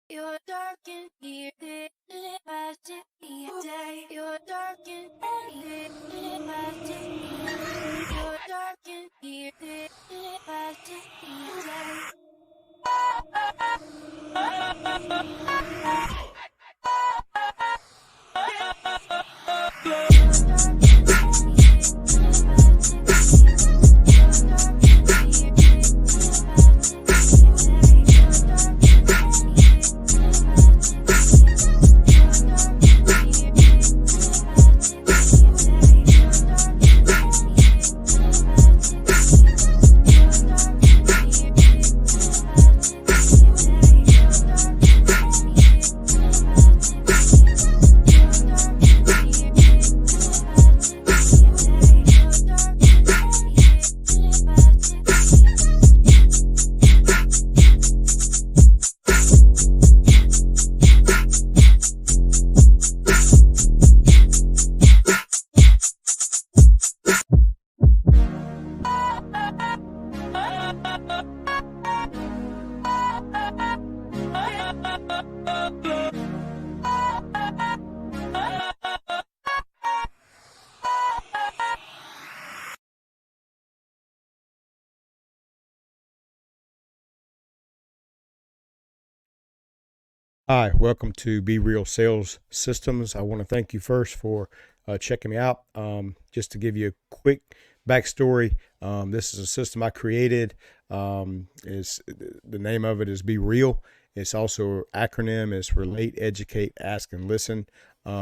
You're dark and here, it has to be a day. You're dark and here, it has to be a day. You're dark and here, it has to be a day. Hi, welcome to Be Real Sales Systems. I want to thank you first for checking me out. Just to give you a quick backstory, this is a system I created. Is the name of it is Be Real. It's also acronym is Relate, Educate, Ask, and Listen.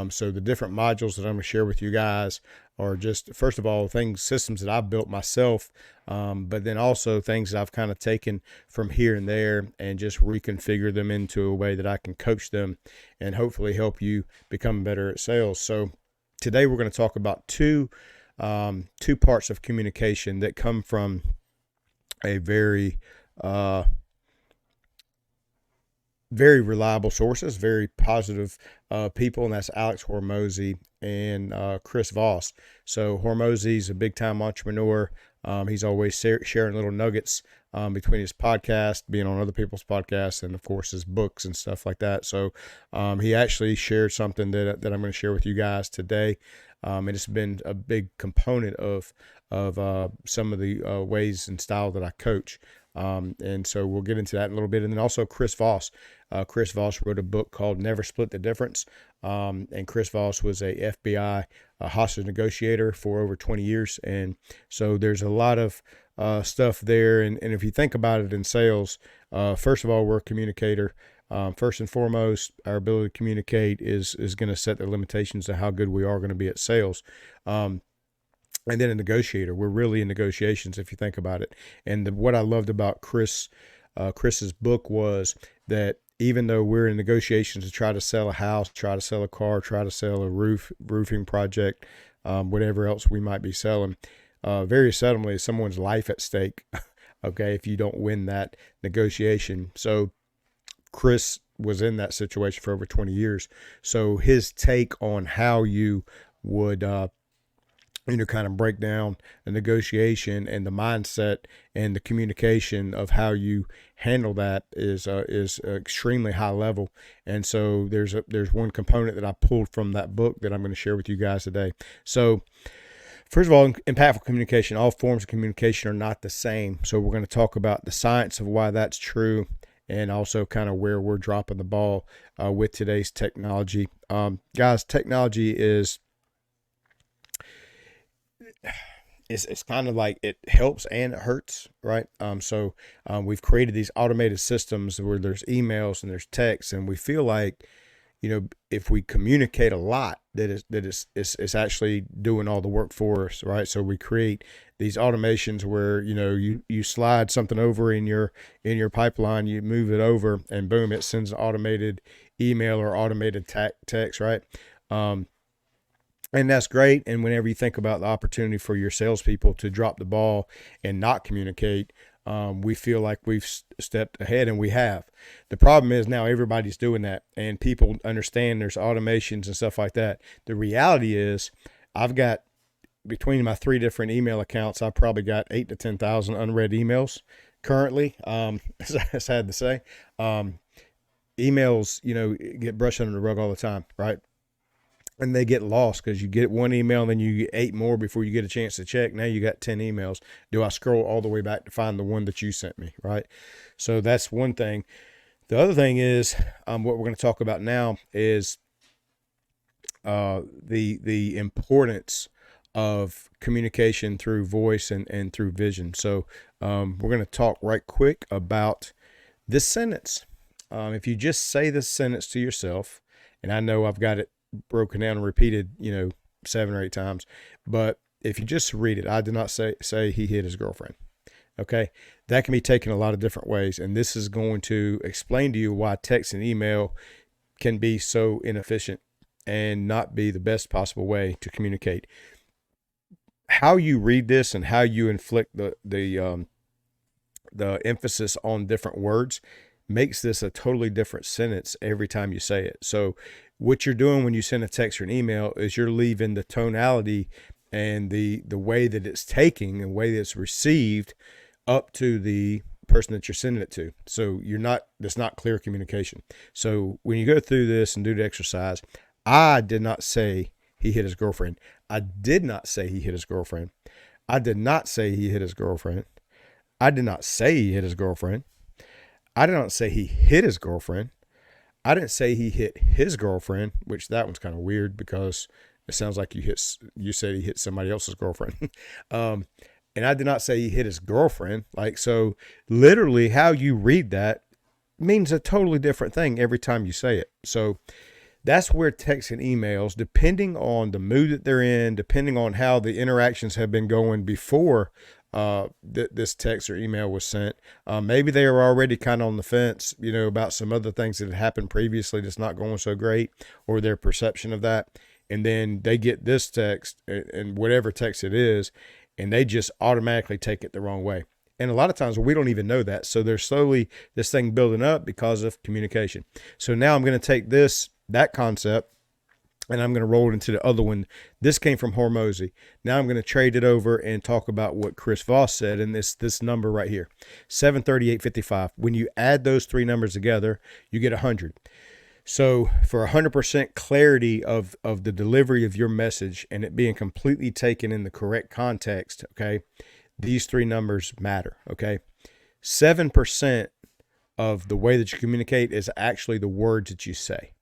So the different modules that I'm going to share with you guys are just, first of all, systems that I've built myself, but then also things that I've kind of taken from here and there and just reconfigure them into a way that I can coach them and hopefully help you become better at sales. So today we're going to talk about two parts of communication that come from a very reliable sources, very positive people, and that's Alex Hormozi and Chris Voss. So Hormozi's a big time entrepreneur. He's always sharing little nuggets between his podcast, being on other people's podcasts, and of course his books and stuff like that. So he actually shared something that I'm going to share with you guys today. And it's been a big component of some of the ways and style that I coach. And so we'll get into that in a little bit. And then also Chris Voss. Chris Voss wrote a book called Never Split the Difference. And Chris Voss was a FBI hostage negotiator for over 20 years. And so there's a lot of stuff there. And if you think about it in sales, first of all, we're a communicator. First and foremost, our ability to communicate is going to set the limitations of how good we are going to be at sales. And then a negotiator. We're really in negotiations if you think about it. And what I loved about Chris's book was that even though we're in negotiations to try to sell a house, try to sell a car, try to sell a roofing project, whatever else we might be selling, very seldomly is someone's life at stake. Okay, if you don't win that negotiation. So Chris was in that situation for over 20 years. So his take on how you would kind of break down the negotiation and the mindset and the communication of how you handle that is extremely high level. And so there's one component that I pulled from that book that I'm going to share with you guys today. So first of all, impactful communication, all forms of communication are not the same. So we're going to talk about the science of why that's true and also kind of where we're dropping the ball with today's technology. Guys, technology is it's kind of like it helps and it hurts, right? So we've created these automated systems where there's emails and there's texts, and we feel like, if we communicate a lot, it's actually doing all the work for us, right? So we create these automations where you slide something over in your pipeline, you move it over, and boom, it sends an automated email or automated text, right? And that's great. And whenever you think about the opportunity for your salespeople to drop the ball and not communicate, we feel like we've stepped ahead, and we have. The problem is now everybody's doing that, and people understand there's automations and stuff like that. The reality is I've got, between my 3 different email accounts, I've probably got 8 to 10,000 unread emails currently. It's sad to say. emails, get brushed under the rug all the time, right? And they get lost because you get one email and then you get 8 more before you get a chance to check. Now you got 10 emails. Do I scroll all the way back to find the one that you sent me, right? So that's one thing. The other thing is, what we're going to talk about now is the importance of communication through voice and through vision. So we're going to talk right quick about this sentence. If you just say this sentence to yourself, and I know I've got it broken down and repeated, 7 or 8 times, but if you just read it, I did not say he hit his girlfriend. Okay. That can be taken a lot of different ways. And this is going to explain to you why text and email can be so inefficient and not be the best possible way to communicate. How you read this and how you inflict the emphasis on different words makes this a totally different sentence every time you say it. So what you're doing when you send a text or an email is you're leaving the tonality and the way that it's taking and the way that it's received up to the person that you're sending it to. So that's not clear communication. So when you go through this and do the exercise, I did not say he hit his girlfriend. I did not say he hit his girlfriend. I did not say he hit his girlfriend. I did not say he hit his girlfriend. I did not say he hit his girlfriend. I didn't say he hit his girlfriend, which that one's kind of weird because it sounds like you said he hit somebody else's girlfriend. And I did not say he hit his girlfriend. So literally how you read that means a totally different thing every time you say it. So that's where text and emails, depending on the mood that they're in, depending on how the interactions have been going before this text or email was sent, maybe they were already kind of on the fence, about some other things that had happened previously that's not going so great, or their perception of that. And then they get this text and whatever text it is, and they just automatically take it the wrong way. And a lot of times we don't even know that. So there's slowly this thing building up because of communication. So now I'm going to take that concept, and I'm going to roll it into the other one. This came from Hormozy. Now I'm going to trade it over and talk about what Chris Voss said in this number right here, 738.55. When you add those 3 numbers together, you get 100. So for 100% clarity of the delivery of your message and it being completely taken in the correct context, okay, these 3 numbers matter, okay? 7% of the way that you communicate is actually the words that you say.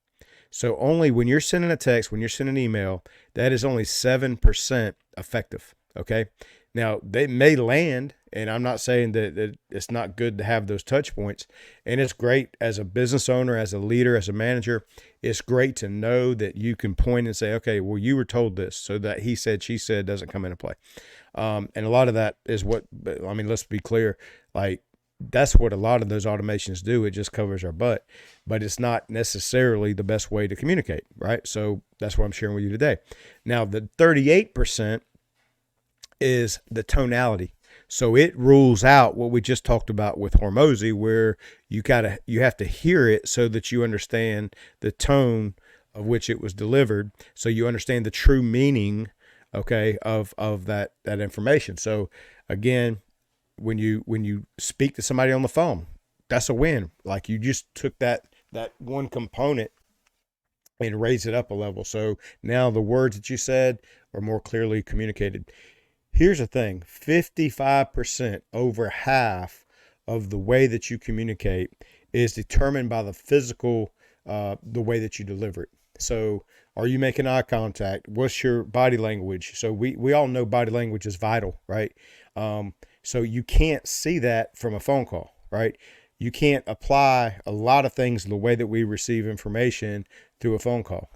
So only when you're sending a text, when you're sending an email, that is only 7% effective, okay? Now, they may land, and I'm not saying that it's not good to have those touch points, and it's great as a business owner, as a leader, as a manager. It's great to know that you can point and say, okay, well, you were told this, so that he said, she said doesn't come into play. And a lot of that is let's be clear, that's what a lot of those automations do. It just covers our butt, but it's not necessarily the best way to communicate, right? So that's what I'm sharing with you today. Now, the 38% is the tonality. So it rules out what we just talked about with Hormozy, where you have to hear it so that you understand the tone of which it was delivered. So you understand the true meaning, okay, of that information. So again, when you speak to somebody on the phone, that's a win. You just took that one component and raised it up a level. So now the words that you said are more clearly communicated. Here's the thing, 55%, over half of the way that you communicate is determined by the physical, the way that you deliver it. So are you making eye contact? What's your body language? So we all know body language is vital, right? So you can't see that from a phone call, right? You can't apply a lot of things the way that we receive information through a phone call.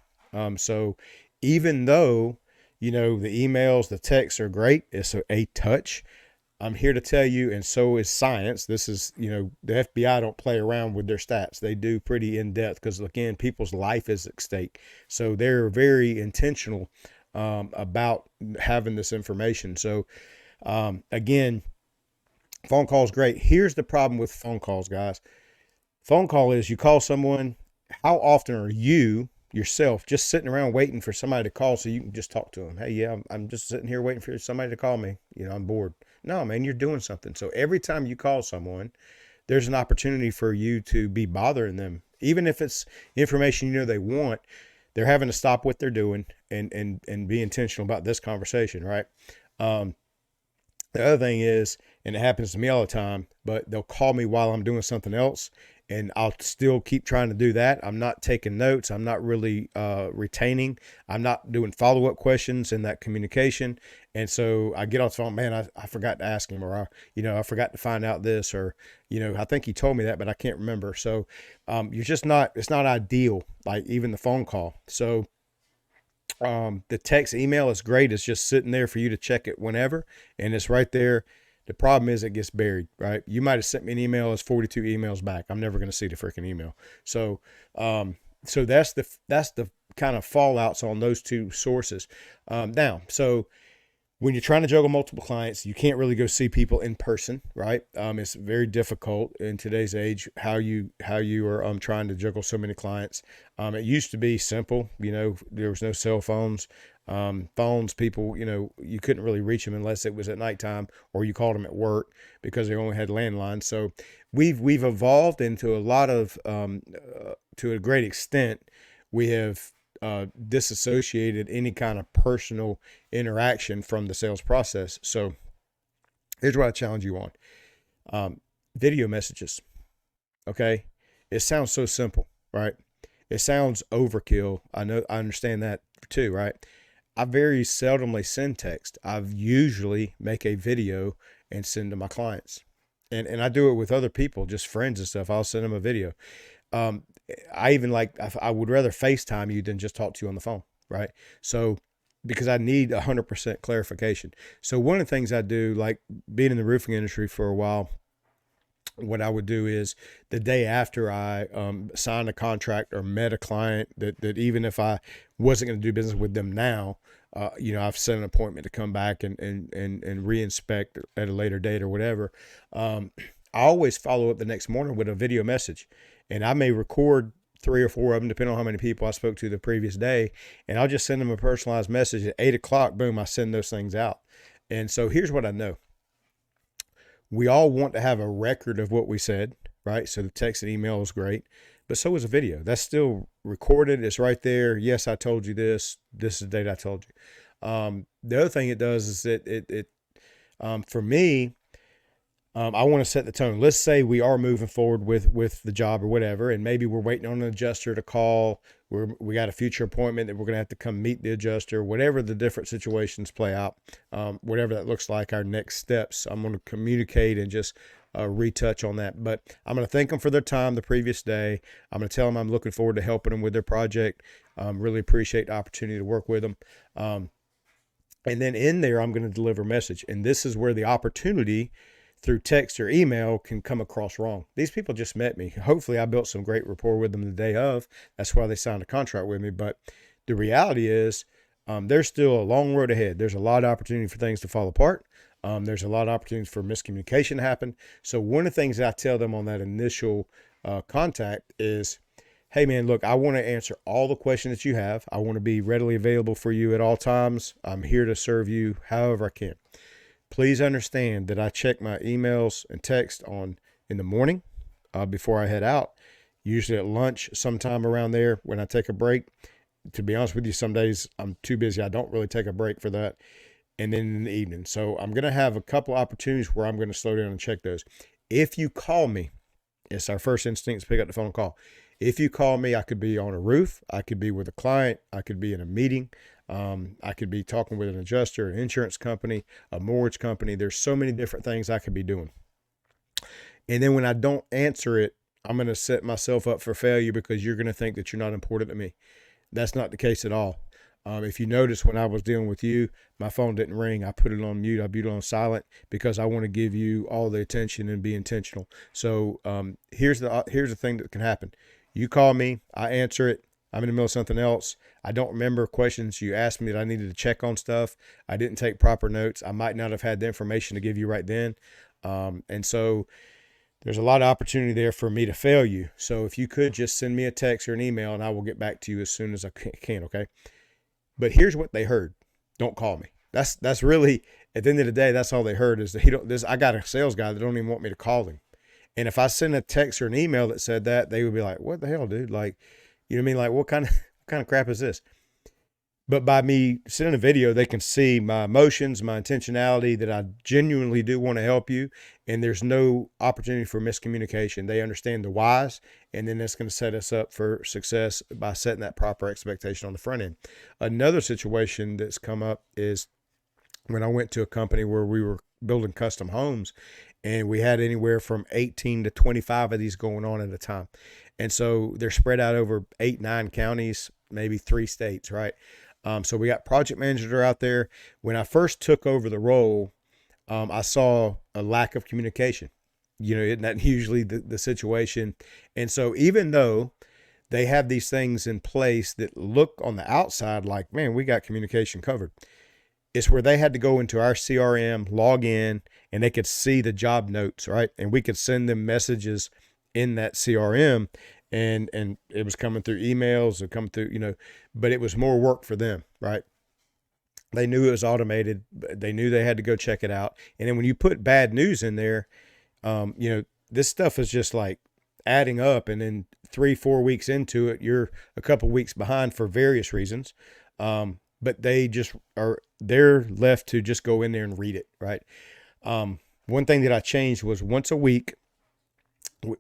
So even though, the emails, the texts are great, it's a touch. I'm here to tell you, and so is science. This is, the FBI don't play around with their stats. They do pretty in depth because, again, people's life is at stake. So they're very intentional about having this information. So again, phone call is great. Here's the problem with phone calls, guys. Phone call is you call someone. How often are you yourself just sitting around waiting for somebody to call so you can just talk to them? Hey, yeah, I'm just sitting here waiting for somebody to call me. I'm bored. No, man, you're doing something. So every time you call someone, there's an opportunity for you to be bothering them even if it's information they want, they're having to stop what they're doing and be intentional about this conversation, right? The other thing is, and it happens to me all the time, but they'll call me while I'm doing something else, and I'll still keep trying to do that. I'm not taking notes. I'm not really retaining. I'm not doing follow-up questions in that communication. And so I get off the phone, man, I forgot to ask him, or, I forgot to find out this, or, I think he told me that, but I can't remember. So you're just not, it's not ideal, like even the phone call. So the text email is great. It's just sitting there for you to check it whenever, and it's right there. The problem is it gets buried, right? You might have sent me an email, it's 42 emails back. I'm never going to see the freaking email. So, so that's the kind of fallouts on those two sources. Now, so when you're trying to juggle multiple clients, you can't really go see people in person, right? It's very difficult in today's age how you are trying to juggle so many clients. It used to be simple, there was no cell phones. Phones, people, you couldn't really reach them unless it was at nighttime, or you called them at work because they only had landlines. So we've evolved into a lot of, to a great extent, we have disassociated any kind of personal interaction from the sales process. So here's what I challenge you on. Video messages. Okay. It sounds so simple, right? It sounds overkill. I understand that too, right? I very seldomly send text. I usually make a video and send to my clients. And I do it with other people, just friends and stuff. I'll send them a video. I even I would rather FaceTime you than just talk to you on the phone, right? So, because I need 100% clarification. So one of the things I do, like being in the roofing industry for a while, what I would do is the day after I signed a contract or met a client that even if I wasn't going to do business with them now, I've set an appointment to come back and re-inspect at a later date or whatever. I always follow up the next morning with a video message, and I may record 3 or 4 of them, depending on how many people I spoke to the previous day. And I'll just send them a personalized message at 8:00. Boom, I send those things out. And so here's what I know. We all want to have a record of what we said, right? So the text and email is great, but so is a video. That's still recorded. It's right there. Yes, I told you this. This is the date I told you. The other thing it does is that it for me, I want to set the tone. Let's say we are moving forward with the job or whatever, and maybe we're waiting on an adjuster to call. We got a future appointment that we're going to have to come meet the adjuster, whatever the different situations play out, whatever that looks like, our next steps. I'm going to communicate and just retouch on that. But I'm going to thank them for their time the previous day. I'm going to tell them I'm looking forward to helping them with their project. Really appreciate the opportunity to work with them. And then in there, I'm going to deliver a message. And this is where the opportunity through text or email can come across wrong. These people just met me. Hopefully I built some great rapport with them the day of. That's why they signed a contract with me. But the reality is there's still a long road ahead. There's a lot of opportunity for things to fall apart. There's a lot of opportunities for miscommunication to happen. So one of the things that I tell them on that initial contact is, hey man, look, I want to answer all the questions that you have. I want to be readily available for you at all times. I'm here to serve you however I can. Please understand that I check my emails and text in the morning before I head out, usually at lunch, sometime around there when I take a break. To be honest with you, some days I'm too busy. I don't really take a break for that. And then in the evening. So I'm going to have a couple opportunities where I'm going to slow down and check those. If you call me, it's our first instinct to pick up the phone and call. If you call me, I could be on a roof. I could be with a client. I could be in a meeting. I could be talking with an adjuster, an insurance company, a mortgage company. There's so many different things I could be doing. And then when I don't answer it, I'm going to set myself up for failure because you're going to think that you're not important to me. That's not the case at all. If you notice, when I was dealing with you, my phone didn't ring. I put it on mute. I put it on silent because I want to give you all the attention and be intentional. So here's the thing that can happen. You call me, I answer it. I'm in the middle of something else. I don't remember questions you asked me that I needed to check on stuff. I didn't take proper notes. I might not have had the information to give you right then. And so there's a lot of opportunity there for me to fail you. So if you could just send me a text or an email and I will get back to you as soon as I can. Okay. But here's what they heard. Don't call me. That's really, at the end of the day, that's all they heard is that I got a sales guy that don't even want me to call him. And if I sent a text or an email that said that, they would be like, what the hell, dude? Like, you know what I mean? Like, what kind of crap is this? But by me sending a video, they can see my emotions, my intentionality, that I genuinely do want to help you. And there's no opportunity for miscommunication. They understand the whys, and then that's going to set us up for success by setting that proper expectation on the front end. Another situation that's come up is when I went to a company where we were building custom homes, and we had anywhere from 18 to 25 of these going on at a time. And so they're spread out over 8, 9 counties, maybe 3 states, right? So we got project managers that are out there. When I first took over the role, I saw a lack of communication. You know, isn't that usually the situation? And so even though they have these things in place that look on the outside like, man, we got communication covered, it's where they had to go into our CRM, log in, and they could see the job notes, right? And we could send them messages in that CRM, and it was coming through emails, or coming through, you know, but it was more work for them, right? They knew it was automated. They knew they had to go check it out. And then when you put bad news in there, you know, this stuff is just like adding up. And then 3-4 weeks into it, you're a couple weeks behind for various reasons. But they're left to just go in there and read it, right? One thing that I changed was once a week,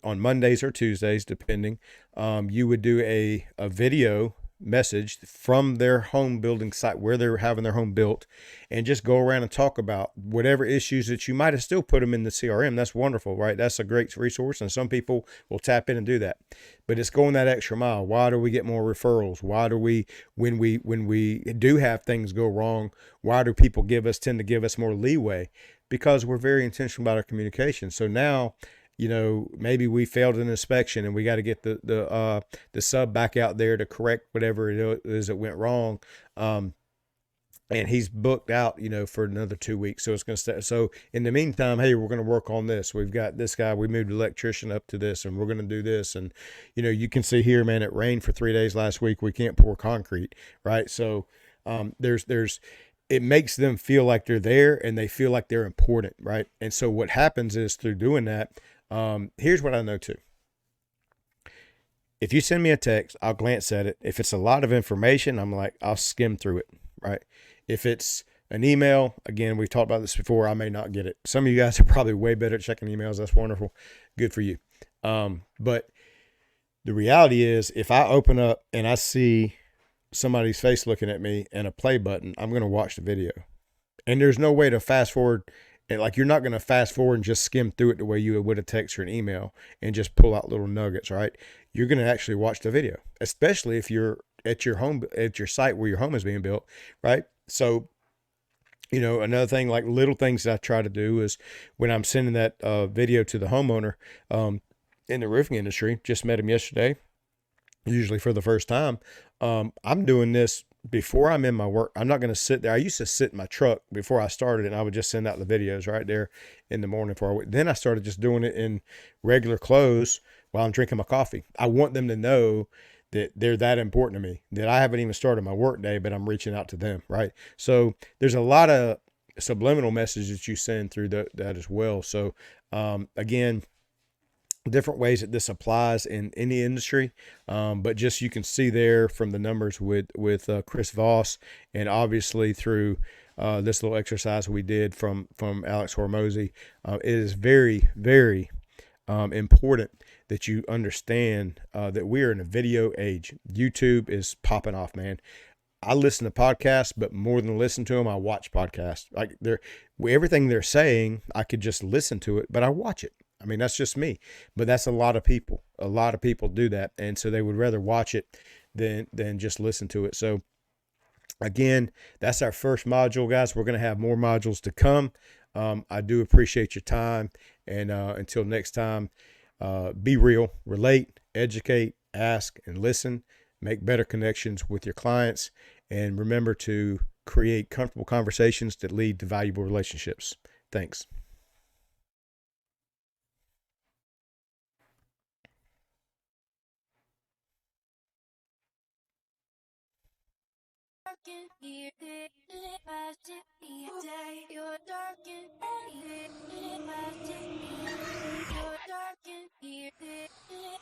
on Mondays or Tuesdays, depending, you would do a video message from their home building site where they're having their home built, and just go around and talk about whatever issues that you might have still put them in the CRM. That's wonderful, right? That's a great resource, and some people will tap in and do that. But it's going that extra mile. Why do we get more referrals? Why do we, when we do have things go wrong, why do people tend to give us more leeway? Because we're very intentional about our communication. So now, you know, maybe we failed an inspection and we got to get the sub back out there to correct whatever it is that went wrong. And he's booked out, you know, for another 2 weeks. So it's going to stay. So in the meantime, hey, we're going to work on this. We've got this guy, we moved the electrician up to this, and we're going to do this. And, you know, you can see here, man, it rained for 3 days last week. We can't pour concrete, right? So it makes them feel like they're there, and they feel like they're important, right? And so what happens is, through doing that, here's what I know too. If you send me a text, I'll glance at it. If it's a lot of information, I'll skim through it, right? If it's an email, again, we've talked about this before, I may not get it. Some of you guys are probably way better at checking emails. That's wonderful. Good for you. But the reality is, if I open up and I see somebody's face looking at me and a play button, I'm going to watch the video. And there's no way to fast forward. And like, you're not going to fast forward and just skim through it the way you would a text or an email and just pull out little nuggets, right? You're going to actually watch the video, especially if you're at your home, at your site where your home is being built, right? So, you know, another thing, like little things that I try to do is, when I'm sending that video to the homeowner in the roofing industry, just met him yesterday, usually for the first time, I'm doing this before I'm in my work. I'm not going to sit there. I used to sit in my truck before I started, and I would just send out the videos right there in the morning before I went. Then I started just doing it in regular clothes while I'm drinking my coffee. I want them to know that they're that important to me, that I haven't even started my work day, but I'm reaching out to them, right? So there's a lot of subliminal messages that you send through that as well. So again, different ways that this applies in any industry, but just, you can see there from the numbers with Chris Voss, and obviously through this little exercise we did from Alex Hormozi, it is very, very important that you understand that we are in a video age. YouTube is popping off, man. I listen to podcasts, but more than listen to them, I watch podcasts. Like, everything they're saying, I could just listen to it, but I watch it. I mean, that's just me, but that's a lot of people. A lot of people do that. And so they would rather watch it than just listen to it. So again, that's our first module, guys. We're going to have more modules to come. I do appreciate your time. And until next time, be real, relate, educate, ask, and listen. Make better connections with your clients. And remember to create comfortable conversations that lead to valuable relationships. Thanks. Dark and here, lit by day. You're dark and here, lit by day. You're dark. dark in here.